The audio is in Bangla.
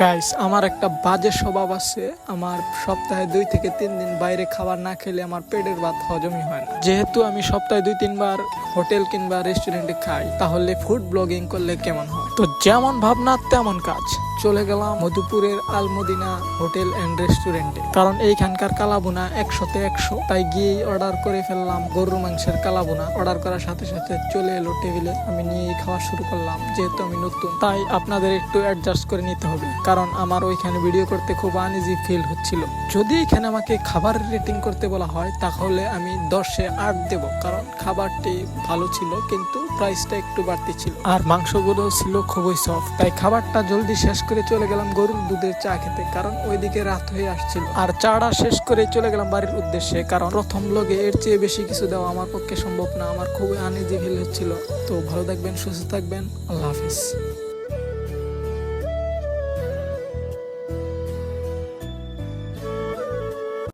গাইস, আমার একটা বাজে স্বভাব আছে। আমার সপ্তাহে 2 থেকে 3 দিন বাইরে খাবার না খেলে আমার পেটের ভাত হজমই হয় না। যেহেতু আমি সপ্তাহে 2-3 বার হোটেল কিংবা রেস্টুরেন্টে খাই, তাহলে ফুড ব্লগিং করলে কেমন হয়? তো যেমন ভাবনা তেমন কাজ। চলে গেলাম মধুপুরের আলমদিনা হোটেল এন্ড রেস্টুরেন্টে, কারণ এইখানকার কালাভুনা 100তে 100। তাই গিয়ে অর্ডার করে ফেললাম গরুর মাংসের কালাভুনা। অর্ডার করার সাথে সাথে চলে এলো টেবিলে। আমি নিয়ে খাওয়া শুরু করলাম। যেহেতু আমি নতুন, তাই আপনাদের একটু অ্যাডজাস্ট করে নিতে হবে, কারণ আমার ওইখানে ভিডিও করতে খুব আনইজি ফিল হচ্ছিল। যদি এখানে আমাকে খাবারের রেটিং করতে বলা হয়, তাহলে আমি 10-এ 8 দেব, কারণ খাবারটি ভালো ছিল কিন্তু প্রাইসটা একটু বাড়তি ছিল, আর মাংসগুলো ছিল খুবই সফট। তাই খাবারটা জলদি শেষ করে চলে গেলাম গরুর দুধের চা খেতে, কারণ ওইদিকে রাত হয়ে আসছিল। আর চাটা শেষ করে চলে গেলাম বাড়ির উদ্দেশ্যে, কারণ প্রথম ব্লগে এর চেয়ে বেশি কিছু দেওয়া আমার পক্ষে সম্ভব না। আমার খুবই আনইজি ফিল হচ্ছিল। তো ভালো থাকবেন, সুস্থ থাকবেন, আল্লাহ হাফিজ।